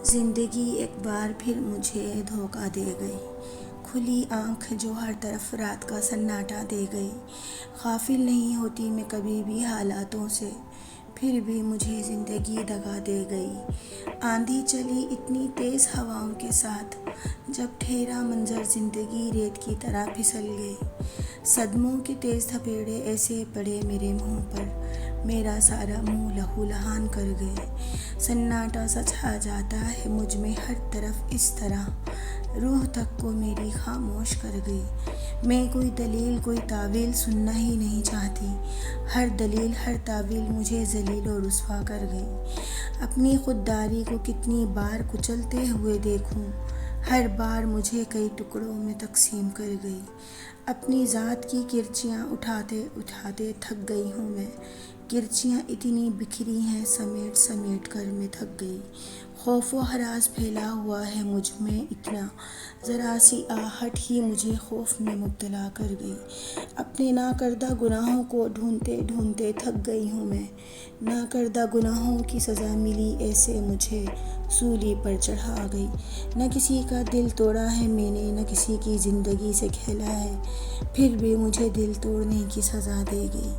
زندگی ایک بار پھر مجھے دھوکہ دے گئی، کھلی آنکھ جو ہر طرف رات کا سناٹا دے گئی۔ غافل نہیں ہوتی میں کبھی بھی حالاتوں سے، پھر بھی مجھے زندگی دغا دے گئی۔ آندھی چلی اتنی تیز ہواؤں کے ساتھ، جب ٹھہرا منظر زندگی ریت کی طرح پھسل گئی۔ صدموں کے تیز تھپیڑے ایسے پڑے میرے منہ پر، میرا سارا منہ لہو لہان کر گئے۔ سناٹا سا چھا جاتا ہے مجھ میں ہر طرف اس طرح، روح تک کو میری خاموش کر گئی۔ میں کوئی دلیل کوئی تعویل سننا ہی نہیں چاہتی، ہر دلیل ہر تعویل مجھے ذلیل و رسوا کر گئی۔ اپنی خودداری کو کتنی بار کچلتے ہوئے دیکھوں، ہر بار مجھے کئی ٹکڑوں میں تقسیم کر گئی۔ اپنی ذات کی کرچیاں اٹھاتے اٹھاتے تھک گئی ہوں میں، کرچیاں اتنی بکھری ہیں سمیٹ سمیٹ کر میں تھک گئی۔ خوف و ہراس پھیلا ہوا ہے مجھ میں اتنا، ذرا سی آہٹ ہی مجھے خوف میں مبتلا کر گئی۔ اپنے ناکردہ گناہوں کو ڈھونڈتے ڈھونڈتے تھک گئی ہوں میں، ناکردہ گناہوں کی سزا ملی ایسے مجھے سولی پر چڑھا گئی۔ نہ کسی کا دل توڑا ہے میں نے، نہ کسی کی زندگی سے کھیلا ہے، پھر بھی مجھے دل توڑنے کی سزا دے گئی۔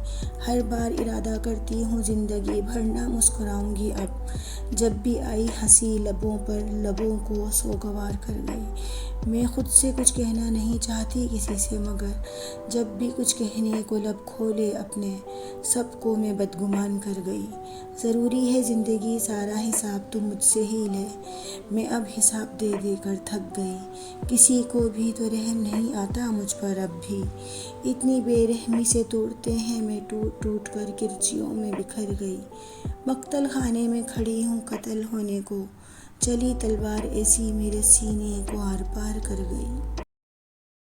ہر بار ارادہ کرتی ہوں زندگی بھر نہ مسکراؤں گی اب، جب بھی آئی ہنسی لبوں پر لبوں کو سوگوار کر گئی۔ میں خود سے کچھ کہنا نہیں چاہتی کسی سے، مگر جب بھی کچھ کہنے کو لب کھولے اپنے، سب کو میں بدگمان کر گئی۔ ضروری ہے زندگی سارا حساب تو مجھ سے ہی لے، میں اب حساب دے دے کر تھک گئی۔ کسی کو بھی تو رحم نہیں آتا مجھ پر اب بھی، اتنی بے رحمی سے توڑتے ہیں میں ٹوٹ ٹوٹ کر کرچیوں میں بکھر گئی۔ مقتل خانے میں کھڑی ہوں قتل ہونے کو، چلی تلوار ایسی میرے سینے کو آر پار کر گئی۔